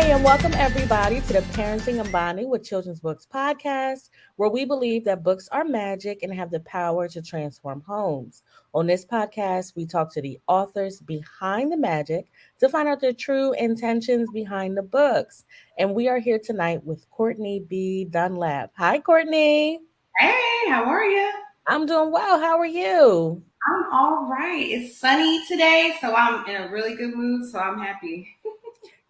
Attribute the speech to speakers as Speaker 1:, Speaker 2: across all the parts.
Speaker 1: and welcome everybody to the Parenting and Bonding with Children's Books podcast, where we believe that books are magic and have the power to transform homes. On this podcast, we talk to the authors behind the magic to find out their true intentions behind the books. And we are here tonight with Courtney B. Dunlap. Hi, Courtney.
Speaker 2: Hey, how are you?
Speaker 1: I'm doing well. How are you?
Speaker 2: I'm all right. It's sunny today, so I'm in a really good mood, so I'm happy.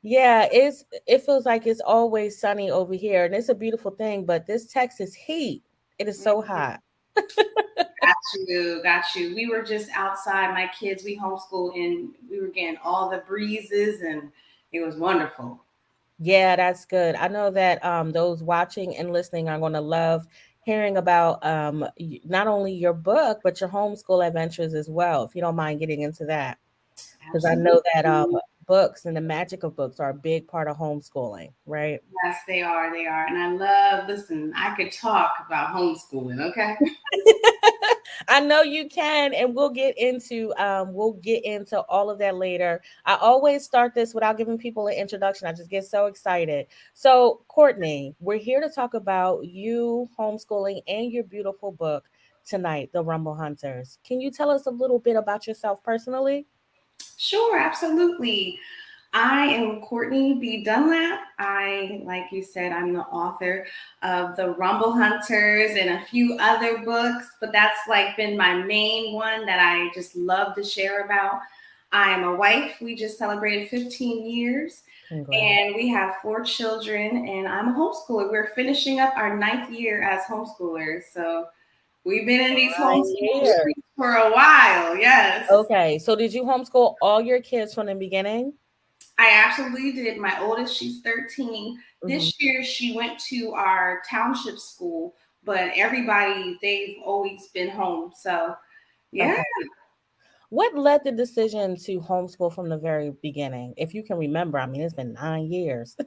Speaker 1: Yeah, it feels like it's always sunny over here, and it's a beautiful thing, but this Texas heat, it is so
Speaker 2: Mhm.
Speaker 1: hot.
Speaker 2: Got you, got you. We were just outside, my kids, we homeschool, and we were getting all the breezes, and it was wonderful.
Speaker 1: Yeah, that's good. I know that those watching and listening are going to love hearing about not only your book but your homeschool adventures as well. If you don't mind getting into that, because I know that
Speaker 2: Absolutely.
Speaker 1: books and the magic of books are a big part of homeschooling, right?
Speaker 2: Yes, they are. They are. And I love, listen, I could talk about homeschooling, okay?
Speaker 1: I know you can, and we'll get into all of that later. I always start this without giving people an introduction. I just get so excited. So, Courtney, we're here to talk about you homeschooling and your beautiful book tonight, The Rumble Hunters. Can you tell us a little bit about yourself personally?
Speaker 2: Sure, absolutely. I am Courtney B. Dunlap. Like you said, I'm the author of The Rumble Hunters and a few other books, but that's like been my main one that I just love to share about. I am a wife. We just celebrated 15 years
Speaker 1: Congrats.
Speaker 2: and we have 4 children, and I'm a homeschooler. We're finishing up our 9th year as homeschoolers. So we've been in these
Speaker 1: Fine
Speaker 2: homeschool
Speaker 1: year.
Speaker 2: streets for a while. Yes.
Speaker 1: Okay, so did you homeschool all your kids from the beginning?
Speaker 2: I absolutely did. My oldest, she's 13.
Speaker 1: Mhm.
Speaker 2: This year, she went to our township school, but everybody, they've always been home. So, yeah,
Speaker 1: Okay. What led the decision to homeschool from the very beginning? If you can remember, I mean, it's been 9 years.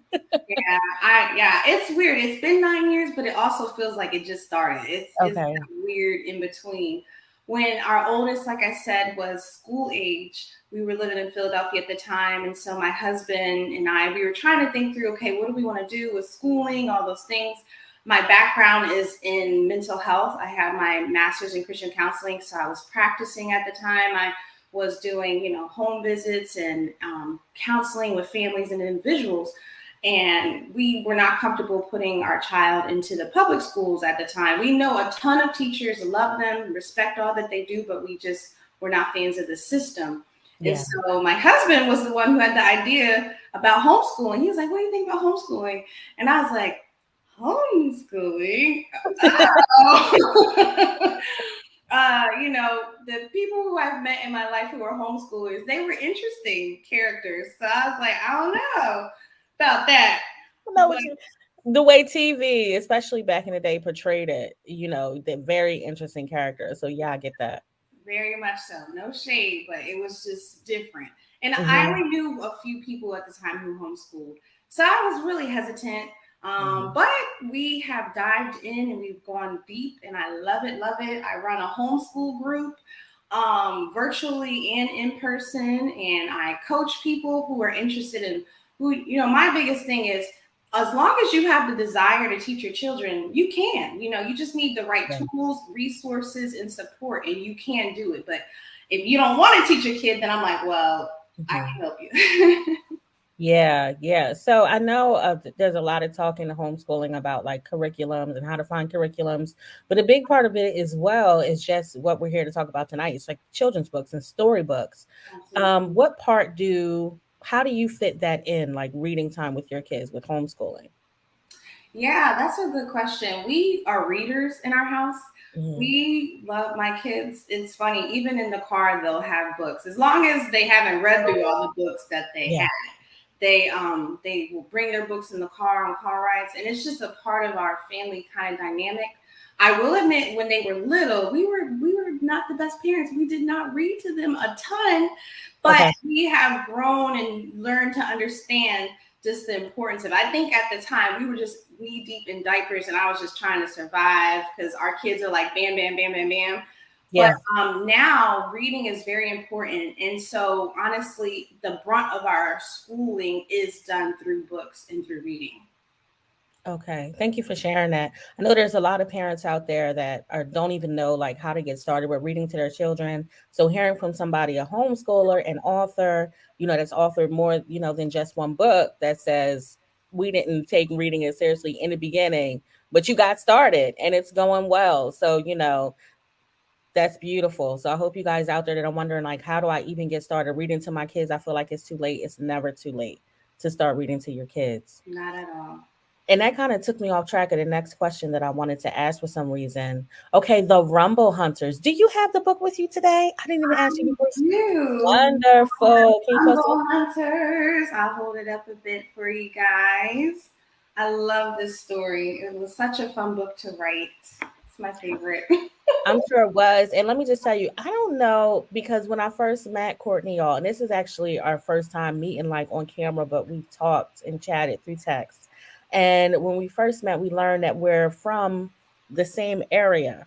Speaker 2: yeah, it's weird. It's been 9 years, but it also feels like it just started. It's
Speaker 1: Okay.
Speaker 2: weird in between. When our oldest, like I said, was school age, we were living in Philadelphia at the time, and so my husband and I, we were trying to think through, okay, what do we want to do with schooling, all those things. My background is in mental health. I have my master's in Christian counseling, so I was practicing at the time. I was doing, home visits and counseling with families and individuals, and we were not comfortable putting our child into the public schools at the time. We know a ton of teachers, love them, respect all that they do, but we just were not fans of the system. And
Speaker 1: Yeah.
Speaker 2: so my husband was the one who had the idea about homeschooling. He was like, "What do you think about homeschooling?" And I was like, "Homeschooling? Oh." The people who I've met in my life who are homeschoolers, they were interesting characters. So I was like, I don't know about that.
Speaker 1: I know
Speaker 2: But
Speaker 1: what you the way TV, especially back in the day, portrayed it, the very interesting character. So yeah, I get that.
Speaker 2: very much so. No shade, but it was just different. And I
Speaker 1: Hmm.
Speaker 2: only knew a few people at the time who homeschooled. So I was really hesitant.
Speaker 1: Hmm.
Speaker 2: But we have dived in and we've gone deep, and I love it, love it. I run a homeschool group virtually and in person, and I coach people who are interested in my biggest thing is, as long as you have the desire to teach your children, you can. You just need the right
Speaker 1: Yeah.
Speaker 2: tools, resources, and support, and you can do it. But if you don't want to teach a kid, then I'm like, well, I
Speaker 1: Hmm.
Speaker 2: can help you.
Speaker 1: Yeah, yeah. So I know there's a lot of talk in the homeschooling about like curriculums and how to find curriculums, but a big part of it as well is just what we're here to talk about tonight. It's like children's books and storybooks.
Speaker 2: Absolutely.
Speaker 1: How do you fit that in, like reading time with your kids with homeschooling?
Speaker 2: Yeah, that's a good question. We are readers in our house.
Speaker 1: Hmm.
Speaker 2: We love my kids. It's funny, even in the car, they'll have books. As long as they haven't read through all the books that they
Speaker 1: Yeah.
Speaker 2: have, they will bring their books in the car on car rides, and it's just a part of our family kind of dynamic. I will admit, when they were little, we were not the best parents. We did not read to them a ton, but
Speaker 1: Okay.
Speaker 2: we have grown and learned to understand just the importance of it. I think at the time we were just knee deep in diapers, and I was just trying to survive because our kids are like bam, bam, bam, bam, bam. But
Speaker 1: Yeah.
Speaker 2: now reading is very important. And so, honestly, the brunt of our schooling is done through books and through reading.
Speaker 1: Okay. Thank you for sharing that. I know there's a lot of parents out there that don't even know like how to get started with reading to their children. So hearing from somebody, a homeschooler, an author, that's authored more, than just one book that says we didn't take reading as seriously in the beginning, but you got started and it's going well. So, that's beautiful. So I hope you guys out there that are wondering like, how do I even get started reading to my kids? I feel like it's too late. It's never too late to start reading to your kids.
Speaker 2: Not at all.
Speaker 1: And that kind of took me off track of the next question that I wanted to ask for some reason. Okay, The Rumble Hunters. Do you have the book with you today? I didn't even ask you before.
Speaker 2: You
Speaker 1: Wonderful. Can you post it?
Speaker 2: Humble Hunters. I'll hold it up a bit for you guys. I love this story. It was such a fun book to write. It's my favorite.
Speaker 1: I'm sure it was. And let me just tell you, I don't know, because when I first met Courtney, y'all, and this is actually our first time meeting like on camera, but we've talked and chatted through text. And when we first met, we learned that we're from the same area,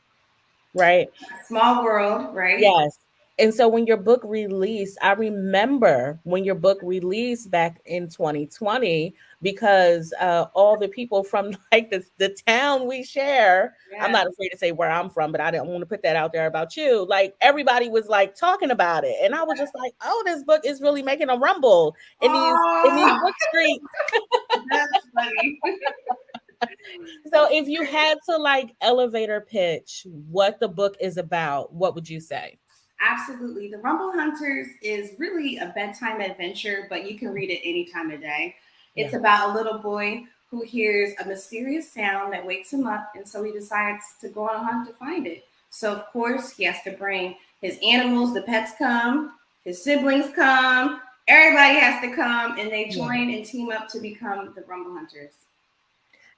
Speaker 1: right?
Speaker 2: Small world, right?
Speaker 1: Yes. And so when your book released, I remember when your book released back in 2020, because all the people from like the town we share, I'm
Speaker 2: Yeah.
Speaker 1: not afraid to say where I'm from, but I didn't want to put that out there about you. Like everybody was like talking about it. And I was just like, oh, this book is really making a rumble in these
Speaker 2: Oh,
Speaker 1: book streets.
Speaker 2: that's funny.
Speaker 1: So if you had to like elevator pitch what the book is about, what would you say?
Speaker 2: Absolutely. The Rumble Hunters is really a bedtime adventure, but you can read it any time of day. It's
Speaker 1: Yeah.
Speaker 2: about a little boy who hears a mysterious sound that wakes him up, and so he decides to go on a hunt to find it. So, of course, he has to bring his animals, the pets come, his siblings come, everybody has to come, and they
Speaker 1: Yeah.
Speaker 2: join and team up to become the Rumble Hunters.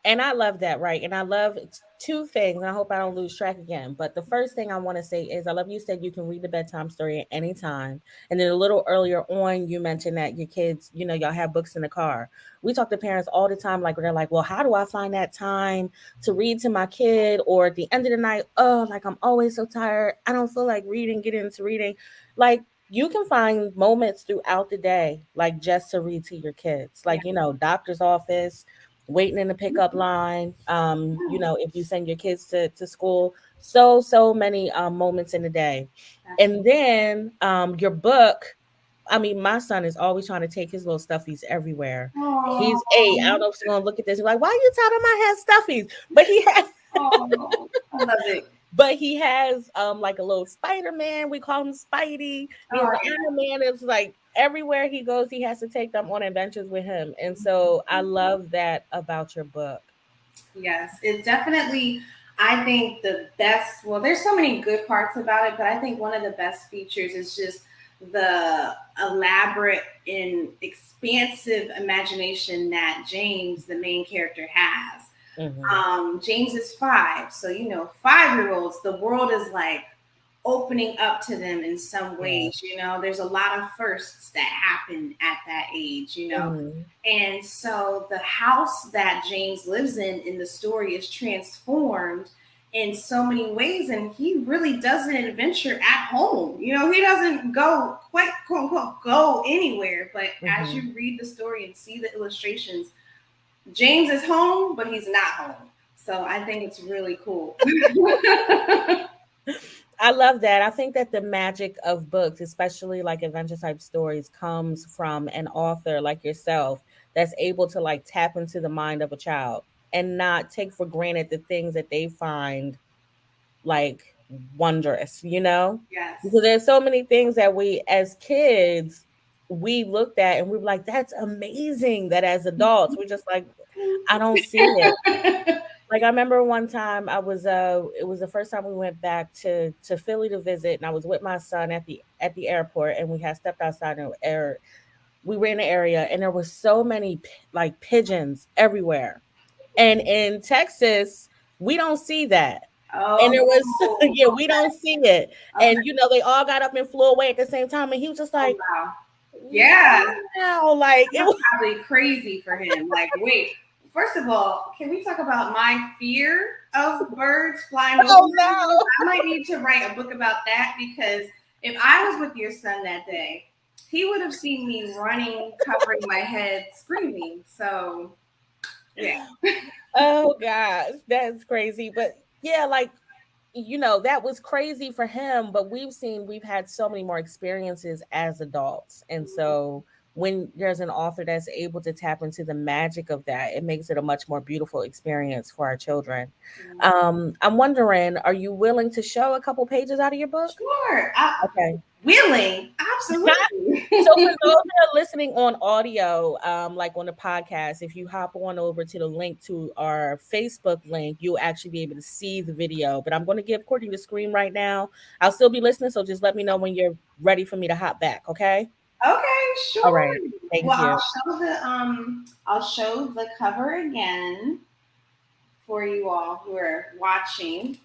Speaker 1: And I love that, right? And I love two things. I hope I don't lose track again. But the first thing I want to say is I love you said you can read the bedtime story at any time. And then a little earlier on, you mentioned that your kids, y'all have books in the car. We talk to parents all the time, like they're like, well, how do I find that time to read to my kid? Or at the end of the night, oh, like I'm always so tired. I don't feel like reading, get into reading. Like you can find moments throughout the day, like just to read to your kids,
Speaker 2: Yeah.
Speaker 1: like, doctor's office, waiting in the pickup line, if you send your kids to school, so many moments in the day. And
Speaker 2: Absolutely.
Speaker 1: then your book, I mean, my son is always trying to take his little stuffies everywhere. He's 8. I don't
Speaker 2: Oh,
Speaker 1: know if he's gonna look at this like, why are you telling him I have stuffies? But he has
Speaker 2: oh, I love it.
Speaker 1: like a little Spider-Man. We call him Spidey. He has
Speaker 2: Oh,
Speaker 1: an Iron Man. It's like everywhere he goes, he has to take them on adventures with him. And so I love that about your book.
Speaker 2: yes, it's definitely, I think the best, well, there's so many good parts about it, but I think one of the best features is just the elaborate and expansive imagination that James, the main character, has.
Speaker 1: Hmm.
Speaker 2: James is 5. So, 5-year-olds, the world is like opening up to them in some
Speaker 1: Yeah.
Speaker 2: ways. There's a lot of firsts that happen at that age.
Speaker 1: Hmm.
Speaker 2: And so the house that James lives in the story is transformed in so many ways. And he really does an adventure at home. He doesn't go quite, quote unquote, go anywhere. But as
Speaker 1: Hmm.
Speaker 2: you read the story and see the illustrations, James is home, but he's not home. So I think it's really cool.
Speaker 1: I love that. I think that the magic of books, especially like adventure type stories, comes from an author like yourself that's able to like tap into the mind of a child and not take for granted the things that they find like wondrous,
Speaker 2: Yes.
Speaker 1: because there's so many things that we as kids we looked at and we were like, that's amazing. That as adults, we're just like, I don't see it. Like I remember one time it was the first time we went back to Philly to visit, and I was with my son at the airport, and we had stepped outside and we were in the area, and there were so many like pigeons everywhere. And in Texas, we don't see that. And there was
Speaker 2: Oh,
Speaker 1: yeah, we don't see it.
Speaker 2: okay.
Speaker 1: And they all got up and flew away at the same time, and he was just
Speaker 2: Oh,
Speaker 1: like,
Speaker 2: wow. Yeah.
Speaker 1: wow, like it
Speaker 2: That's
Speaker 1: was
Speaker 2: probably crazy for him. Like, wait. First of all, can we talk about my fear of birds flying over
Speaker 1: Oh
Speaker 2: me?
Speaker 1: no.
Speaker 2: I might need to write a book about that because if I was with your son that day, he would have seen me running, covering my head, screaming. So, yeah.
Speaker 1: Oh gosh, that's crazy. But yeah, like that was crazy for him, but we've had so many more experiences as adults. And so when there's an author that's able to tap into the magic of that, it makes it a much more beautiful experience for our children. I'm wondering, are you willing to show a couple pages out of your book?
Speaker 2: Sure.
Speaker 1: Okay.
Speaker 2: Willing. Absolutely.
Speaker 1: So for those that are listening on audio, like on the podcast, if you hop on over to the link to our Facebook link, you'll actually be able to see the video. But I'm going to give Courtney the screen right now. I'll still be listening, so just let me know when you're ready for me to hop back. Okay.
Speaker 2: Okay,
Speaker 1: All
Speaker 2: sure.
Speaker 1: right. Thank
Speaker 2: Well,
Speaker 1: you.
Speaker 2: I'll show the cover again for you all who are watching.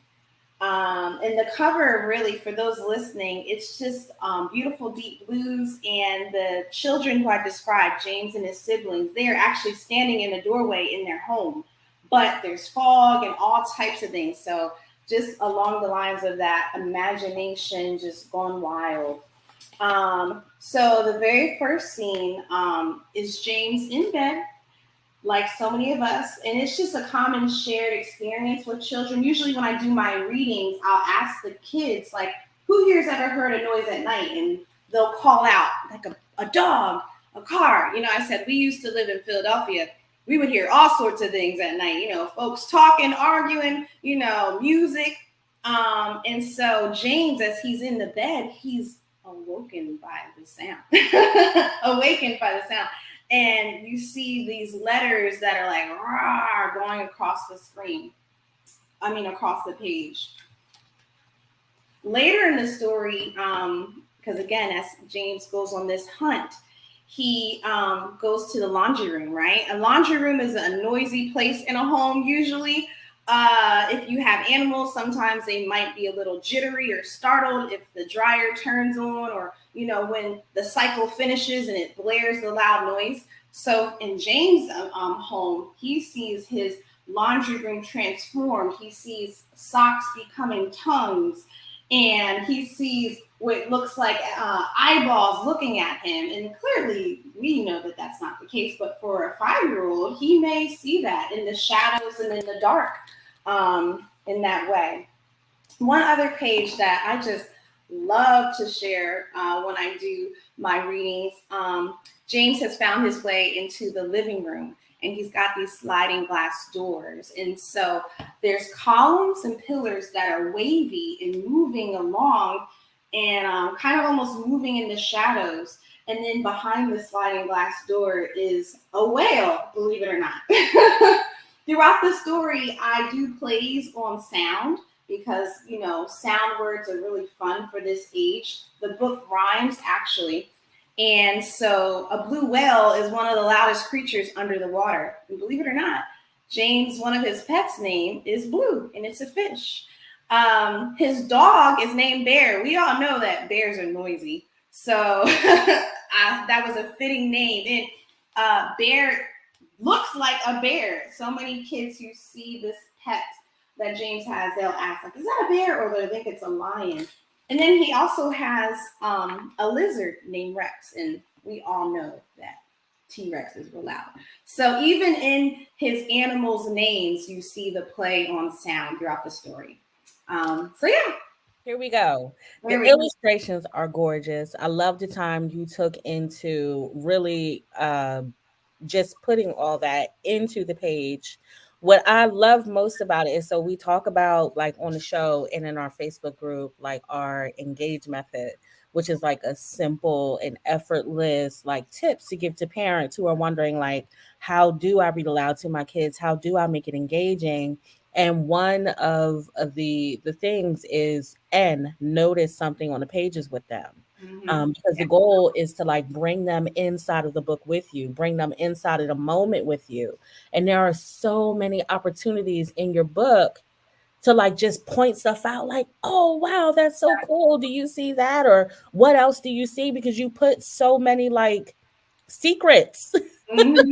Speaker 2: And the cover, really, for those listening, it's just beautiful deep blues. And the children who I described, James and his siblings, they are actually standing in a doorway in their home. But there's fog and all types of things. So, just along the lines of that, imagination just gone wild. So, the very first scene is James in bed like so many of us. And it's just a common shared experience with children. Usually, when I do my readings, I'll ask the kids, like, who here's ever heard a noise at night? And they'll call out, like a dog, a car. I said, we used to live in Philadelphia. We would hear all sorts of things at night, folks talking, arguing, music. And so, James, as he's in the bed, he's awoken by the sound, awakened by the sound. And you see these letters that are like rah, going across the screen. Across the page. Later in the story, because again, as James goes on this hunt, he goes to the laundry room, right? A laundry room is a noisy place in a home, usually. If you have animals, sometimes they might be a little jittery or startled if the dryer turns on or, when the cycle finishes and it blares the loud noise. So in James' home, he sees his laundry room transformed. He sees socks becoming tongues, and he sees what looks like eyeballs looking at him. And clearly, we know that that's not the case. But for a 5-year-old, he may see that in the shadows and in the dark in that way. One other page that I just love to share when I do my readings, James has found his way into the living room. And he's got these sliding glass doors. And so there's columns and pillars that are wavy and moving along and kind of almost moving in the shadows. And then behind the sliding glass door is a whale, believe it or not. Throughout the story, I do plays on sound because, sound words are really fun for this age. The book rhymes, actually. And so a blue whale is one of the loudest creatures under the water. And believe it or not, James, one of his pets' name is Blue, and it's a fish. His dog is named Bear. We all know that bears are noisy. So that was a fitting name. And Bear looks like a bear. So many kids who see this pet that James has, they'll ask, like, is that a bear? Or they'll think it's a lion. And then he also has a lizard named Rex, and we all know that T-Rexes were loud. So even in his animals' names, you see the play on sound throughout the story. So yeah.
Speaker 1: Here we go. The illustrations are gorgeous. I love the time you took into really just putting all that into the page. What I love most about it is, so we talk about, like, on the show and in our Facebook group, like our engage method, which is like a simple and effortless like tips to give to parents who are wondering, like, how do I read aloud to my kids? How do I make it engaging? And one of the things is, and notice something on the pages with them. Because the goal is to, like, bring them inside of the book with you, bring them inside of the moment with you. And there are so many opportunities in your book to, like, just point stuff out, like, oh wow, that's so cool. Do you see that? Or what else do you see? Because you put so many, like, secrets
Speaker 2: Mm-hmm.
Speaker 1: So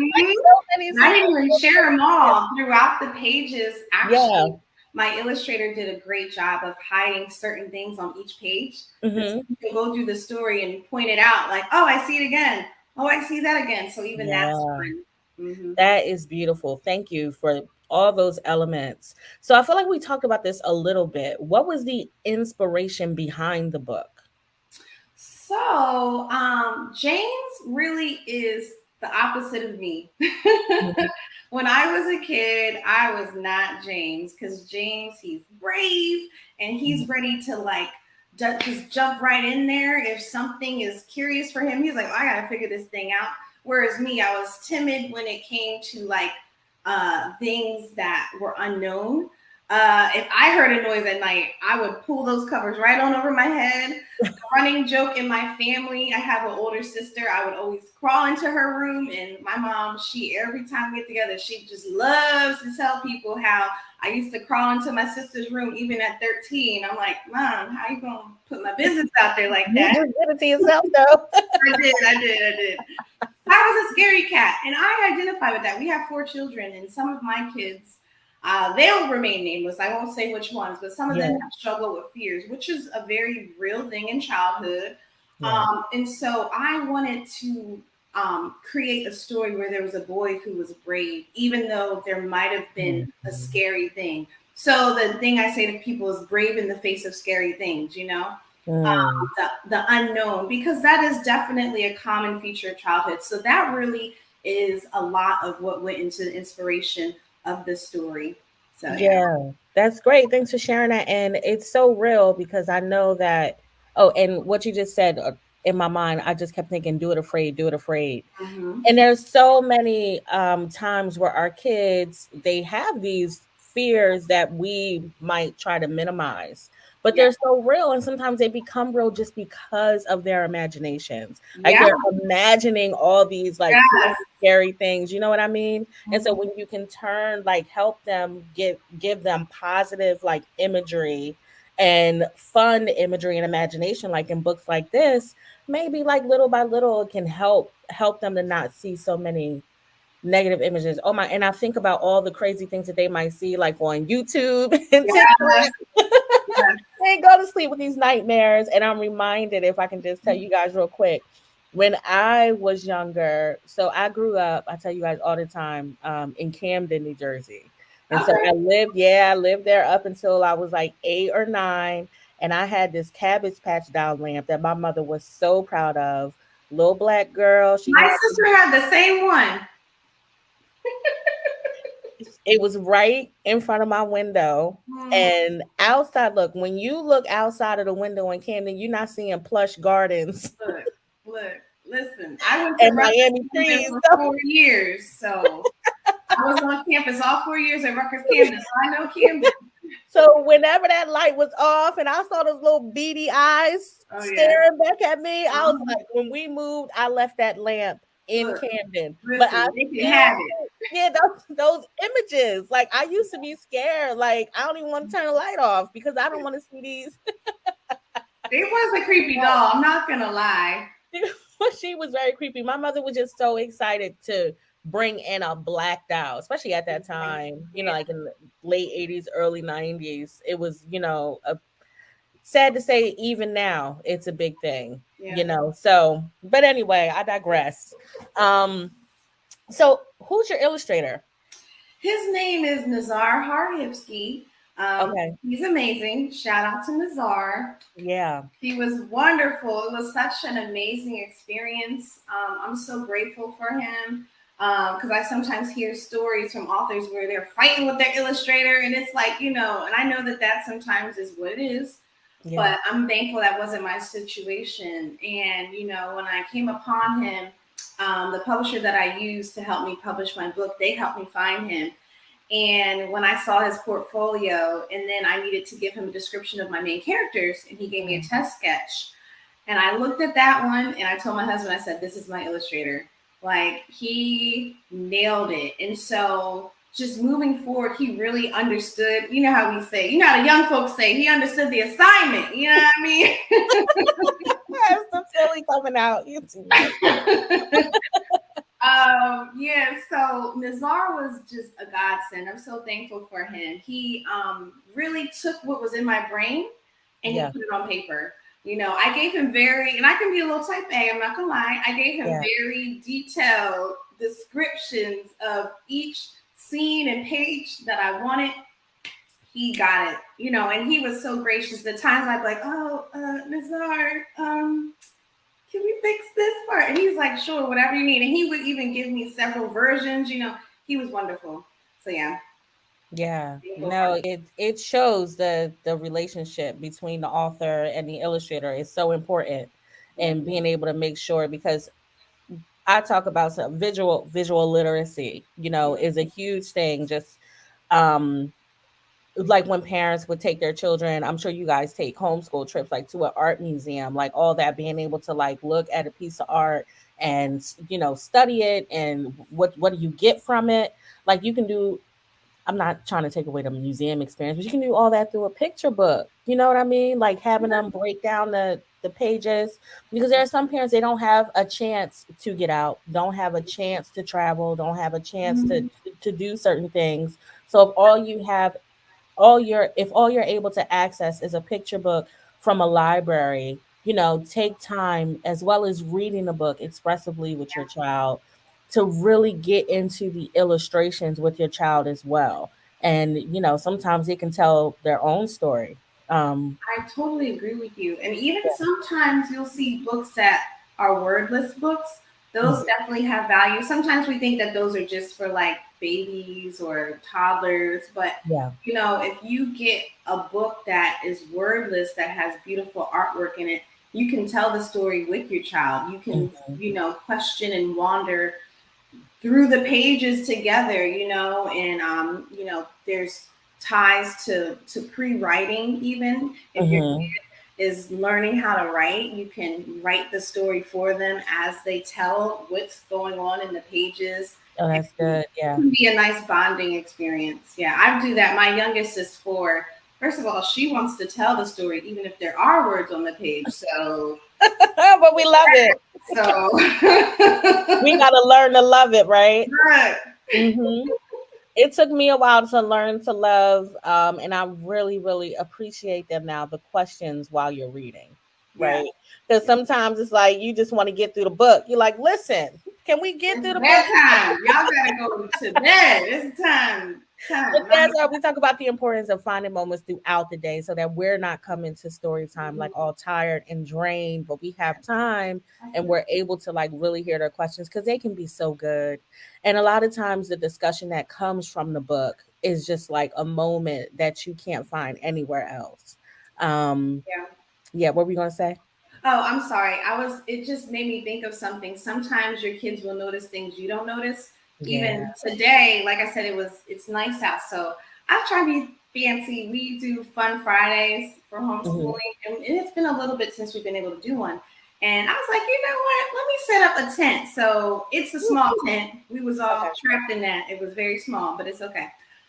Speaker 1: many
Speaker 2: I didn't even share them all
Speaker 1: secrets.
Speaker 2: throughout the pages.
Speaker 1: Yeah.
Speaker 2: Actually, my illustrator did a great job of hiding certain things on each page. And so you can go through the story and point it out, like, oh, I see it again. Oh, I see that again. So even that's
Speaker 1: Yeah.
Speaker 2: fun. Mm-hmm.
Speaker 1: That is beautiful. Thank you for all those elements. So I feel like we talked about this a little bit. What was the inspiration behind the book?
Speaker 2: So, James really is the opposite of me.
Speaker 1: Mhm.
Speaker 2: When I was a kid, I was not James because James, he's brave and he's ready to like just jump right in there. If something is curious for him, he's like, oh, I got to figure this thing out. Whereas me, I was timid when it came to like things that were unknown. If I heard a noise at night, I would pull those covers right on over my head. Running joke in my family, I have an older sister. I would always crawl into her room, and my mom, she every time we get together, she just loves to tell people how I used to crawl into my sister's room even at 13. I'm like, Mom, how you gonna put my business out there like
Speaker 1: You
Speaker 2: that?
Speaker 1: just did it to yourself, though.
Speaker 2: I did. I was a scary cat, and I identify with that. We have 4 children, and some of my kids, they'll remain nameless. I won't say which ones, but some of them have struggled with fears, which is a very real thing in childhood.
Speaker 1: Yeah.
Speaker 2: And so I wanted to create a story where there was a boy who was brave, even though there might have been a scary thing. So the thing I say to people is brave in the face of scary things, you know?
Speaker 1: Mm.
Speaker 2: The unknown, because that is definitely a common feature of childhood. So that really is a lot of what went into the inspiration of this story. So yeah.
Speaker 1: Yeah, that's great. Thanks for sharing that. And it's so real because I know that. Oh, and what you just said in my mind, I just kept thinking, do it afraid, do it afraid.
Speaker 2: Mm-hmm.
Speaker 1: And there's so many times where our kids, they have these fears that we might try to minimize, but
Speaker 2: Yeah.
Speaker 1: they're so real, and sometimes they become real just because of their imaginations. Like
Speaker 2: Yeah.
Speaker 1: they're imagining all these like crazy,
Speaker 2: Yes.
Speaker 1: scary things, you know what I mean? And so
Speaker 2: Mhm.
Speaker 1: when you can turn, like, help them, give them positive like imagery and fun imagery and imagination, like in books like this, maybe like little by little it can help them to not see so many negative images. Oh my, and I think about all the crazy things that they might see like on YouTube and TikTok.
Speaker 2: Yes. Yes.
Speaker 1: They go to sleep with these nightmares. And I'm reminded, if I can just tell you guys real quick, when I was younger, so I grew up, I tell you guys all the time, in Camden, New Jersey. And so
Speaker 2: Okay.
Speaker 1: I lived there up until I was like 8 or 9. And I had this Cabbage Patch doll lamp that my mother was so proud of. Little black girl. She
Speaker 2: My
Speaker 1: had
Speaker 2: sister had the same one.
Speaker 1: it was right in front of my window.
Speaker 2: Mm,
Speaker 1: And outside, look, when you look outside of the window in Camden, you're not seeing plush gardens
Speaker 2: look, look, listen. I went to
Speaker 1: and
Speaker 2: Rutgers
Speaker 1: Miami
Speaker 2: Camden
Speaker 1: trees.
Speaker 2: for
Speaker 1: So,
Speaker 2: 4 years, so I was on campus all 4 years at Rutgers Camden, so I know Camden.
Speaker 1: so whenever that light was off and I saw those little beady eyes
Speaker 2: Oh yeah.
Speaker 1: staring back at me, I was
Speaker 2: Mhm.
Speaker 1: like, when we moved, I left that lamp in
Speaker 2: Look,
Speaker 1: Camden. But I
Speaker 2: listen, they can
Speaker 1: still,
Speaker 2: have it.
Speaker 1: yeah, those images. Like I used to be scared. Like I don't even want to turn the light off because I don't want to see these.
Speaker 2: It was a creepy doll. I'm not gonna lie.
Speaker 1: She was very creepy. My mother was just so excited to bring in a black doll, especially at that time,
Speaker 2: Yeah,
Speaker 1: like in the late 80s, early 90s. It was, sad to say, even now, it's a big thing,
Speaker 2: yeah.
Speaker 1: So, but anyway, I digress. Um, so who's your illustrator?
Speaker 2: His name is Nazar Harhivsky.
Speaker 1: Okay.
Speaker 2: He's amazing. Shout out to Nazar.
Speaker 1: Yeah.
Speaker 2: He was wonderful. It was such an amazing experience. I'm so grateful for him because I sometimes hear stories from authors where they're fighting with their illustrator, and it's like, and I know that sometimes is what it is.
Speaker 1: Yeah.
Speaker 2: But I'm thankful that wasn't my situation. And, when I came upon him, the publisher that I used to help me publish my book, they helped me find him. And when I saw his portfolio, and then I needed to give him a description of my main characters, and he gave me a test sketch. And I looked at that one and I told my husband, I said, this is my illustrator. Like, he nailed it. And so just moving forward, he really understood, how we say, how the young folks say, he understood the assignment. You know what I mean?
Speaker 1: That's the Philly coming out. You too much.
Speaker 2: Yeah, so Nazar was just a godsend. I'm so thankful for him. He really took what was in my brain and he
Speaker 1: Yeah.
Speaker 2: put it on paper. I gave him and I can be a little type A, I'm not gonna lie. I gave him
Speaker 1: Yeah.
Speaker 2: very detailed descriptions of each scene and page that I wanted. He got it, and he was so gracious. The times I'd be like, oh, Nazar, can we fix this part? And he's like, sure, whatever you need. And he would even give me several versions. He was wonderful. So yeah.
Speaker 1: Yeah. No, it shows the relationship between the author and the illustrator is so important, and being able to make sure, because I talk about some visual literacy, is a huge thing. Just um like when parents would take their children, I'm sure you guys take homeschool trips, like to an art museum, like all that, being able to like look at a piece of art and study it, and what do you get from it. Like you can do, I'm not trying to take away the museum experience, but you can do all that through a picture book. You know what I mean? Like having them break down the pages, because there are some parents, they don't have a chance to get out, don't have a chance to travel, don't have a chance
Speaker 2: Mhm.
Speaker 1: to do certain things. So if all you have if all you're able to access is a picture book from a library, take time, as well as reading a book expressively with your child, to really get into the illustrations with your child as well. And sometimes they can tell their own story.
Speaker 2: I totally agree with you. And even
Speaker 1: Yeah.
Speaker 2: sometimes you'll see books that are wordless books. Those
Speaker 1: Mhm.
Speaker 2: definitely have value. Sometimes we think that those are just for like babies or toddlers, but
Speaker 1: Yeah.
Speaker 2: if you get a book that is wordless that has beautiful artwork in it, you can tell the story with your child. You can,
Speaker 1: Mhm.
Speaker 2: question and wander through the pages together, and there's ties to pre-writing. Even if your
Speaker 1: Mhm.
Speaker 2: kid is learning how to write, you can write the story for them as they tell what's going on in the pages.
Speaker 1: Oh,
Speaker 2: It
Speaker 1: that's good. Yeah.
Speaker 2: can be a nice bonding experience. Yeah, I do that. My youngest is 4. First of all, she wants to tell the story even if there are words on the page.
Speaker 1: But we love it.
Speaker 2: So
Speaker 1: We got to learn to love it, right?
Speaker 2: right.
Speaker 1: Mhm. It took me a while to learn to love, and I really, really appreciate them now, the questions while you're reading,
Speaker 2: Yeah.
Speaker 1: right? Because sometimes it's like you just want to get through the book. You're like, listen, can we get through
Speaker 2: It's
Speaker 1: the book?
Speaker 2: bedtime. Y'all gotta go to bed. It's time.
Speaker 1: But
Speaker 2: Time.
Speaker 1: that's why we talk about the importance of finding moments throughout the day, so that we're not coming to story time like all tired and drained, but we have time and we're able to like really hear their questions, because they can be so good. And a lot of times the discussion that comes from the book is just like a moment that you can't find anywhere else. Um,
Speaker 2: Yeah.
Speaker 1: yeah, what were we gonna say?
Speaker 2: Oh, I'm sorry. It just made me think of something. Sometimes your kids will notice things you don't notice.
Speaker 1: Yeah.
Speaker 2: Even today, like I said, it's nice out. So I try to be fancy. We do fun Fridays for
Speaker 1: Hmm.
Speaker 2: homeschooling, and it's been a little bit since we've been able to do one. And I was like, you know what? Let me set up a tent. So it's a small tent. We was all
Speaker 1: Okay.
Speaker 2: trapped in that. It was very small, but it's okay.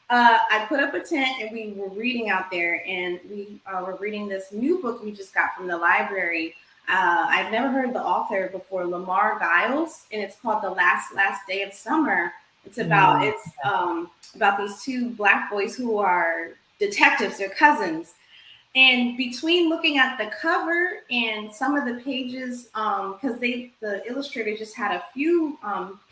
Speaker 2: I put up a tent and we were reading out there, and we were reading this new book we just got from the library. I've never heard the author before, Lamar Giles, and it's called The Last Day of Summer. It's about
Speaker 1: Mm,
Speaker 2: these two black boys who are detectives. They're cousins, and between looking at the cover and some of the pages, because the illustrator just had a few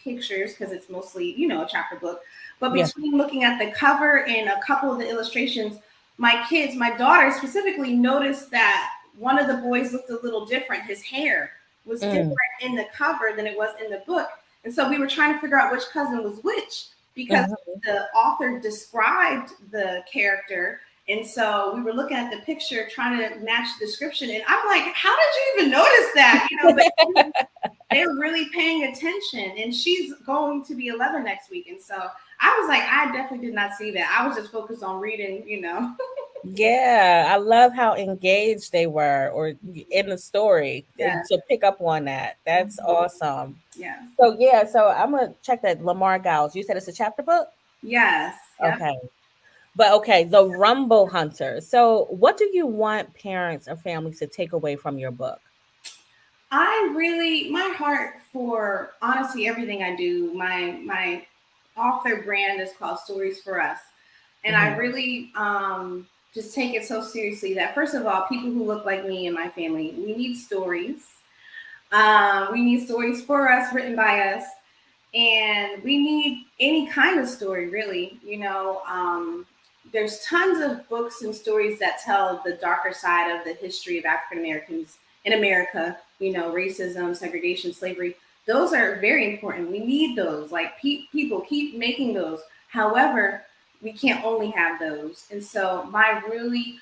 Speaker 2: pictures, because it's mostly a chapter book. But
Speaker 1: yeah.
Speaker 2: between looking at the cover and a couple of the illustrations, my daughter specifically noticed that one of the boys looked a little different. His hair was different
Speaker 1: Mm,
Speaker 2: in the cover than it was in the book, and so we were trying to figure out which cousin was which, because
Speaker 1: mhm.
Speaker 2: the author described the character, and so we were looking at the picture, trying to match the description. And I'm like, how did you even notice that? But they're really paying attention. And she's going to be 11 next week. And so I was like, I definitely did not see that. I was just focused on reading.
Speaker 1: Yeah, I love how engaged they were, or in the story,
Speaker 2: Yeah.
Speaker 1: to pick up on that. That's awesome.
Speaker 2: Yes.
Speaker 1: So yeah, so I'm gonna check that. Lamar Giles. You said it's a chapter book?
Speaker 2: Yes. Yep.
Speaker 1: Okay. But okay, the Rumble Hunter. So what do you want parents or families to take away from your book?
Speaker 2: My heart for honestly everything I do, my author brand is called Stories for Us. And I really just take it so seriously that, first of all, people who look like me and my family, we need stories. We need stories for us, written by us. And we need any kind of story, really. There's tons of books and stories that tell the darker side of the history of African Americans in America, racism, segregation, slavery. Those are very important. We need those. Like, people keep making those. However, we can't only have those. And so my really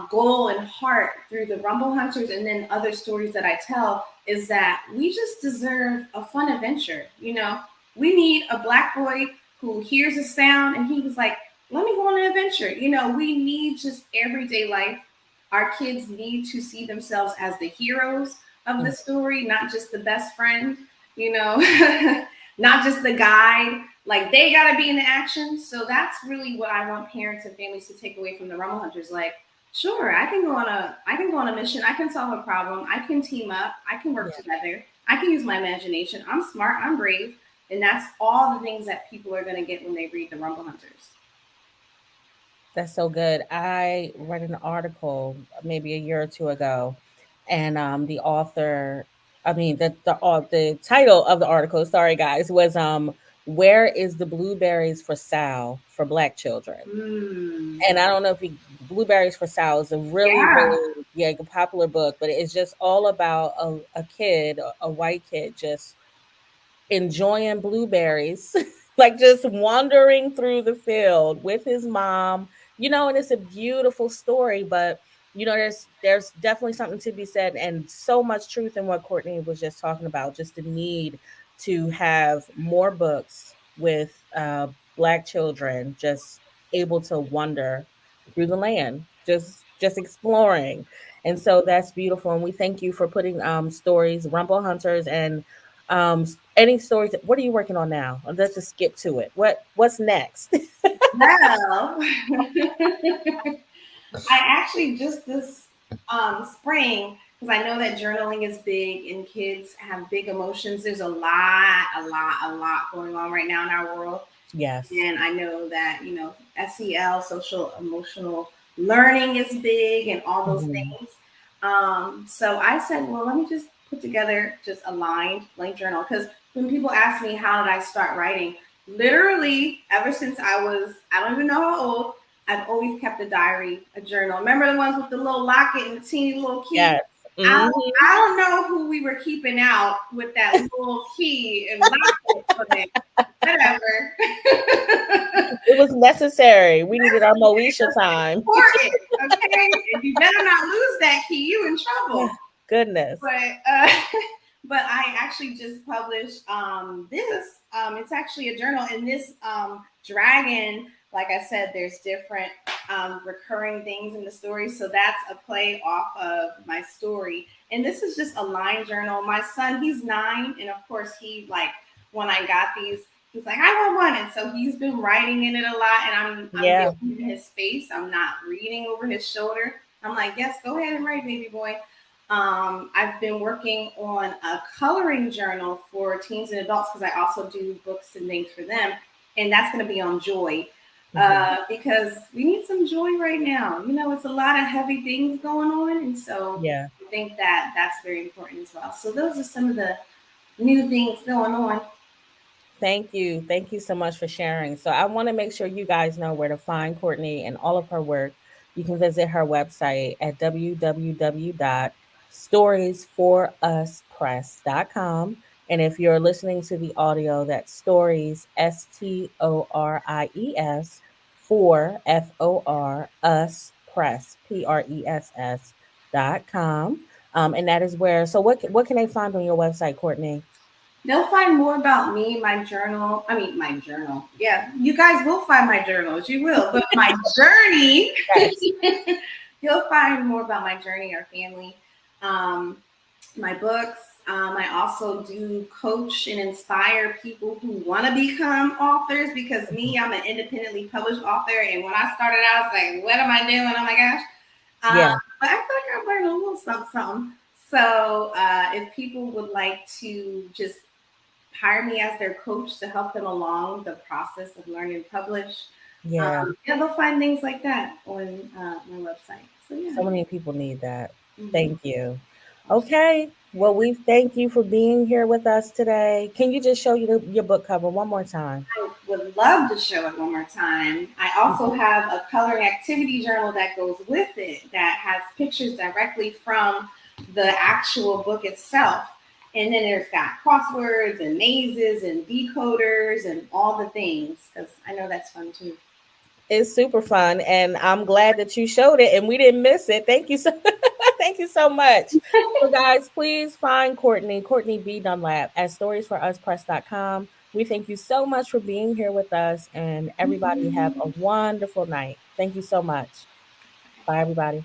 Speaker 2: goal and heart through the Rumble Hunters and then other stories that I tell is that we just deserve a fun adventure. We need a Black boy who hears a sound and he was like, let me go on an adventure. We need just everyday life. Our kids need to see themselves as the heroes of the story, not just the best friend, not just the guide. Like, they got to be in the action. So that's really what I want parents and families to take away from the Rumble Hunters. Like, sure, I can go on a mission. I can solve a problem. I can team up. I can work together. I can use my imagination. I'm smart. I'm brave. And that's all the things that people are going to get when they read the Rumble Hunters.
Speaker 1: That's so good. I read an article maybe a year or two ago, and the author, I mean, the title of the article, sorry guys, was "Where is the blueberries for Sal for Black children?" And I don't know if Blueberries for Sal is a really, really popular book, but it's just all about a kid, a white kid, just enjoying blueberries, like just wandering through the field with his mom, and it's a beautiful story, but there's definitely something to be said and so much truth in what Courtney was just talking about, just the need to have more books with Black children just able to wander through the land, just exploring. And so that's beautiful, and we thank you for putting stories, Rumble Hunters, and any stories. What are you working on now? Let's just skip to it. What's next?
Speaker 2: Well, I actually just this spring, because I know that journaling is big and kids have big emotions. There's a lot going on right now in our world.
Speaker 1: Yes.
Speaker 2: And I know that, SEL, social emotional learning, is big and all those things. So I said, well, let me just put together just a lined blank journal. Because when people ask me, how did I start writing? Literally, ever since I don't even know how old, I've always kept a diary, a journal. Remember the ones with the little locket and the teeny little key?
Speaker 1: Yes.
Speaker 2: I don't know who we were keeping out with that little key and locket on it. Whatever.
Speaker 1: It was necessary. We needed our Moesha time.
Speaker 2: Important, okay? And you better not lose that key. You in trouble.
Speaker 1: Goodness.
Speaker 2: But I actually just published this. It's actually a journal. And this dragon, like I said, there's different recurring things in the story. So that's a play off of my story. And this is just a line journal. My son, he's 9. And of course, when I got these, he's like, I want one. And so he's been writing in it a lot. And I'm giving him his space. I'm not reading over his shoulder. I'm like, yes, go ahead and write, baby boy. I've been working on a coloring journal for teens and adults, because I also do books and things for them. And that's going to be on joy, because we need some joy right now. It's a lot of heavy things going on. And so I think that that's very important as well. So those are some of the new things going on.
Speaker 1: Thank you. Thank you so much for sharing. So I want to make sure you guys know where to find Courtney and all of her work. You can visit her website at www.storiesforuspress.com. And if you're listening to the audio, that's stories, STORIES, for FOR, us, press, PRESS.com. And that is where, so what can they find on your website, Courtney?
Speaker 2: They'll find more about me, my journal. Yeah, you guys will find my journals. You will. But my journey, you'll find more about my journey, our family, my books. I also do coach and inspire people who want to become authors, because I'm an independently published author. And when I started out, I was like, what am I doing? Oh my gosh. But I feel like I've learned a little something. So if people would like to just hire me as their coach to help them along the process of learning to publish,
Speaker 1: Yeah.
Speaker 2: yeah, they'll find things like that on my website. So yeah.
Speaker 1: So many people need that.
Speaker 2: Mhm.
Speaker 1: Thank you. Okay. Well, we thank you for being here with us today. Can you just show your book cover one more time?
Speaker 2: I would love to show it one more time. I also have a coloring activity journal that goes with it that has pictures directly from the actual book itself. And then there's got crosswords and mazes and decoders and all the things, because I know that's fun too.
Speaker 1: It's super fun, and I'm glad that you showed it and we didn't miss it. Thank you so thank you so much. So guys, please find Courtney B. Dunlap at storiesforuspress.com. We thank you so much for being here with us, and everybody have a wonderful night. Thank you so much. Bye everybody.